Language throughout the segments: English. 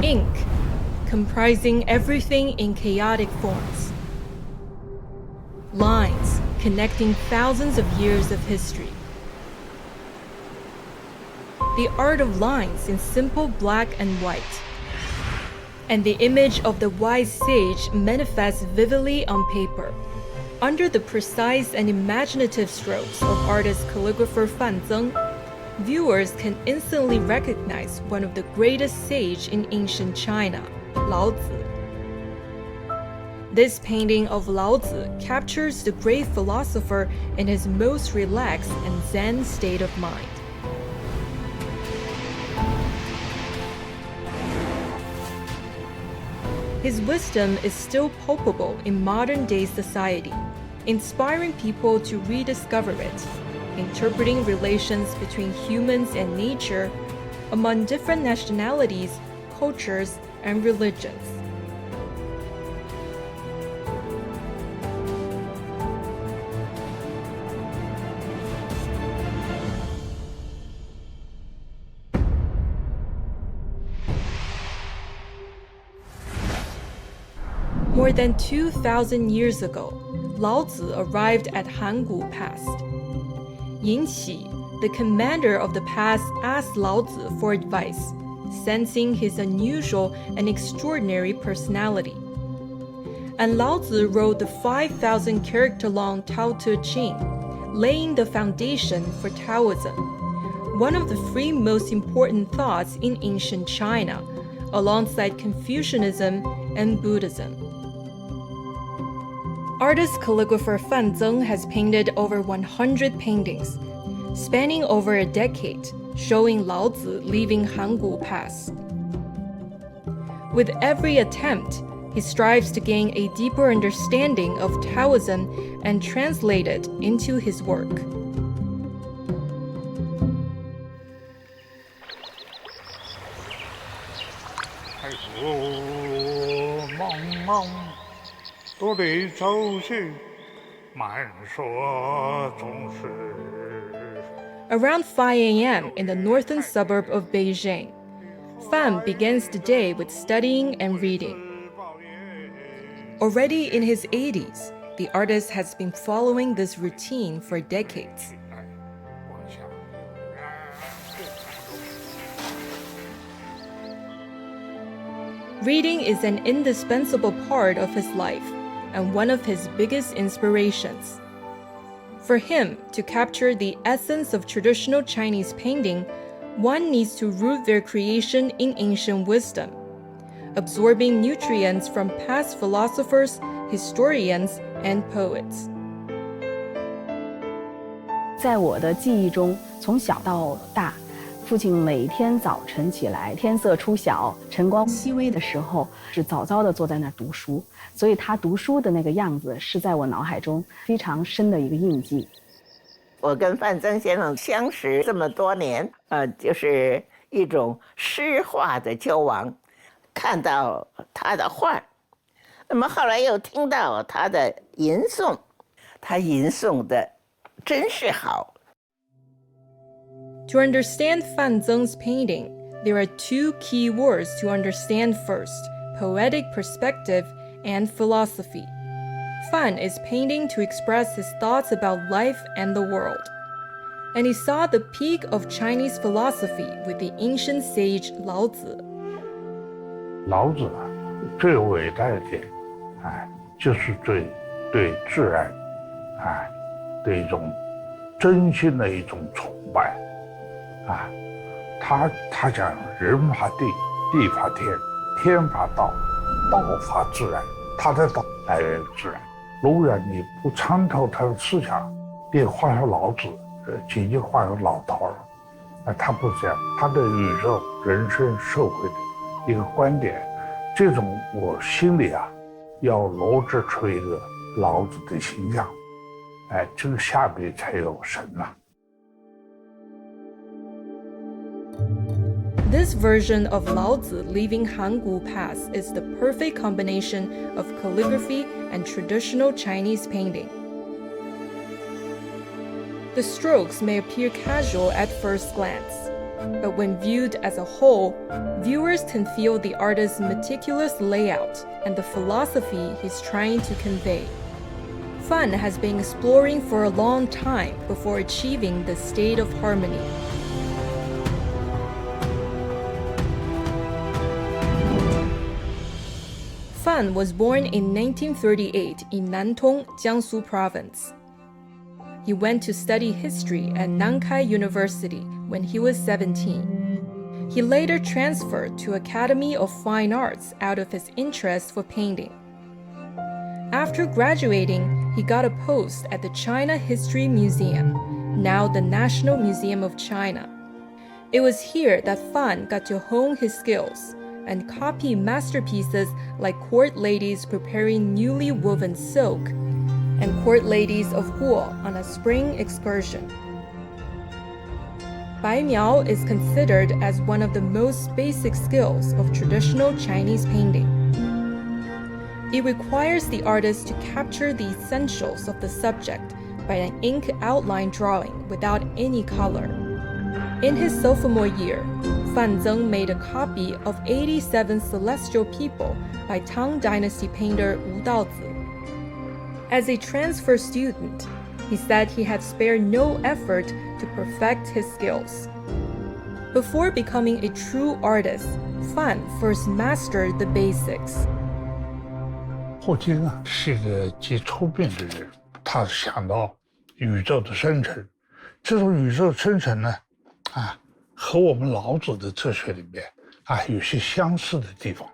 Ink, comprising everything in chaotic forms. Lines, connecting thousands of years of history. The art of lines in simple black and white. And the image of the wise sage manifests vividly on paper. Under the precise and imaginative strokes of artist calligrapher Fan Zeng, viewers can instantly recognize one of the greatest sages in ancient China, Laozi. This painting of Laozi captures the great philosopher in his most relaxed and zen state of mind. His wisdom is still palpable in modern-day society, inspiring people to rediscover it, interpreting relations between humans and nature among different nationalities, cultures, and religions. More than 2,000 years ago, Laozi arrived at Hangu Pass. Yin Qi, the commander of the pass, asked Laozi for advice, sensing his unusual and extraordinary personality. And Laozi wrote the 5,000-character-long Tao Te Ching, laying the foundation for Taoism, one of the three most important thoughts in ancient China, alongside Confucianism and Buddhism. Artist calligrapher Fan Zeng has painted over 100 paintings, spanning over a decade, showing Laozi leaving Hangu Pass. With every attempt, he strives to gain a deeper understanding of Taoism and translate it into his work. Around 5 a.m. in the northern suburb of Beijing, Fan begins the day with studying and reading. Already in his 80s, the artist has been following this routine for decades. Reading is an indispensable part of his life and one of his biggest inspirations. For him to capture the essence of traditional Chinese painting, one needs to root their creation in ancient wisdom, absorbing nutrients from past philosophers, historians, and poets. 在我的记忆中，从小到大，父亲每天早晨起来，天色初晓，晨光熹微的时候，是早早地坐在那儿读书，所以他读书的那个样子是在我脑海中非常深的一个印记。我跟范曾先生相识这么多年，就是一种诗画的交往，看到他的画，那么后来又听到他的吟诵，他吟诵的真是好。To understand Fan Zeng's painting, there are two key words to understand first: poetic perspective and philosophy. Fan is painting to express his thoughts about life and the world. And he saw the peak of Chinese philosophy with the ancient sage Laozi. 老子最伟大的点，就是对自然，的一种真心的一种崇拜。他讲人法地，地法天，天法道，道法自然，他的道来源于自然。如果你不参透他的思想，你画上老子，仅仅画上老头儿，他不是这样，他对宇宙、人生、社会的一个观点，这种我心里要罗织出一个老子的形象，这个下面才有神啊。This version of Laozi Leaving Hangu Pass is the perfect combination of calligraphy and traditional Chinese painting. The strokes may appear casual at first glance, but when viewed as a whole, viewers can feel the artist's meticulous layout and the philosophy he's trying to convey. Fan has been exploring for a long time before achieving this state of harmony. Fan was born in 1938 in Nantong, Jiangsu Province. He went to study history at Nankai University when he was 17. He later transferred to Academy of Fine Arts out of his interest for painting. After graduating, he got a post at the China History Museum, now the National Museum of China. It was here that Fan got to hone his skills and copy masterpieces like court ladies preparing newly woven silk and court ladies of Guo on a spring excursion. Bai Miao is considered as one of the most basic skills of traditional Chinese painting. It requires the artist to capture the essentials of the subject by an ink outline drawing without any color. In his sophomore year, Fan Zeng made a copy of 87 Celestial People by Tang Dynasty painter Wu Daozi. As a transfer student, he said he had spared no effort to perfect his skills. Before becoming a true artist, Fan first mastered the basics. 霍金是一个极聪明的人，他想到宇宙的生成，这种宇宙生成呢，和我们老子的哲学里面有些相似的地方。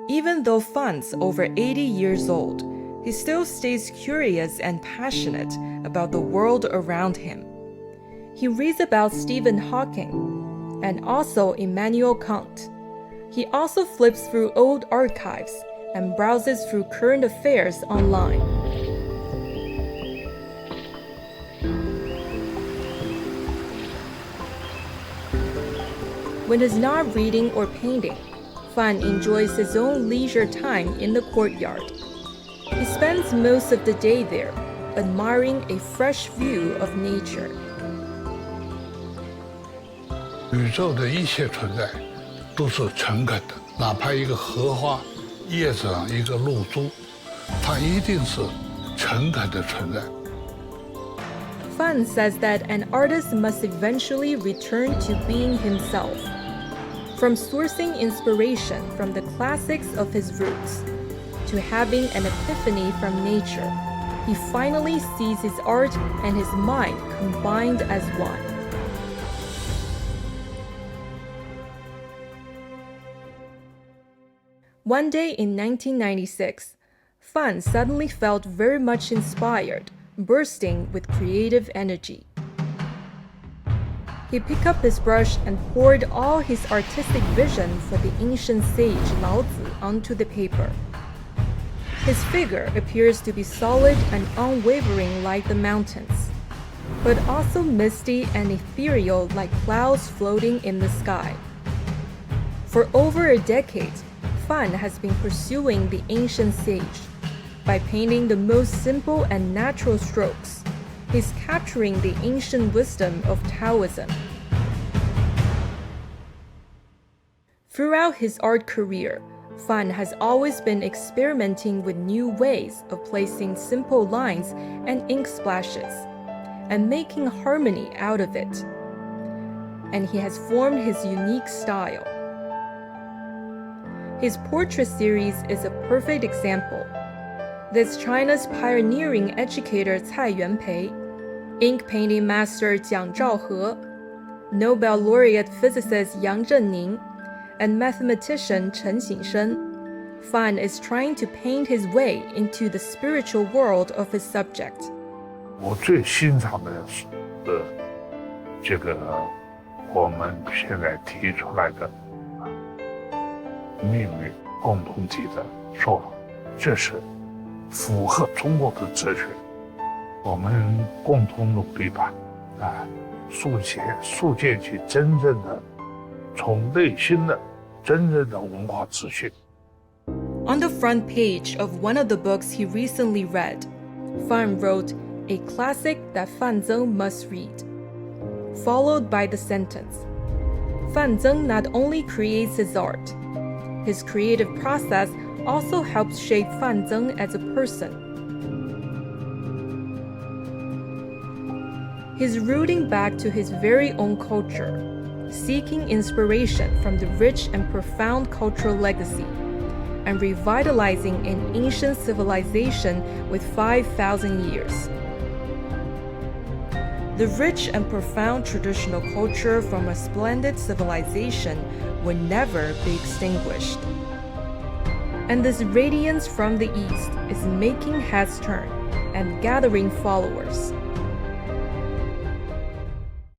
Even though Fan's over 80 years old, he still stays curious and passionate about the world around him. He reads about Stephen Hawking and also Immanuel Kant. He also flips through old archives and browses through current affairs online. When he's not reading or painting, Fan enjoys his own leisure time in the courtyard. He spends most of the day there, admiring a fresh view of nature. 宇宙的一切存在都是诚恳的，哪怕一个荷花叶子上一个露珠，它一定是诚恳的存在。Fan says that an artist must eventually return to being himself. From sourcing inspiration from the classics of his roots, to having an epiphany from nature, he finally sees his art and his mind combined as one. One day in 1996, Fan suddenly felt very much inspired, bursting with creative energy. He picked up his brush and poured all his artistic vision for the ancient sage Laozi onto the paper. His figure appears to be solid and unwavering like the mountains, but also misty and ethereal like clouds floating in the sky. For over a decade, Fan has been pursuing the ancient sage. By painting the most simple and natural strokes, he's capturing the ancient wisdom of Taoism. Throughout his art career, Fan has always been experimenting with new ways of placing simple lines and ink splashes, and making harmony out of it. And he has formed his unique style. His portrait series is a perfect example. There's China's pioneering educator Cai Yuanpei, ink painting master Jiang Zhaohe, Nobel laureate physicist Yang Zhenning, and mathematician Chen Xingsheng. Fan is trying to paint his way into the spiritual world of his subject. 我最欣赏的是这个我们现在提出来的命运共同体的说法，这是符合中国的哲学。我们共同努力吧，构建起真正的从内心的真正的文化秩序。On the front page of one of the books he recently read, Fan wrote, "A classic that Fan Zeng must read," followed by the sentence, "Fan Zeng not only creates his art, his creative process also helps shape Fan Zeng as a person." He's rooting back to his very own culture, seeking inspiration from the rich and profound cultural legacy, and revitalizing an ancient civilization with 5,000 years. The rich and profound traditional culture from a splendid civilization will never be extinguished. And this radiance from the East is making heads turn and gathering followers.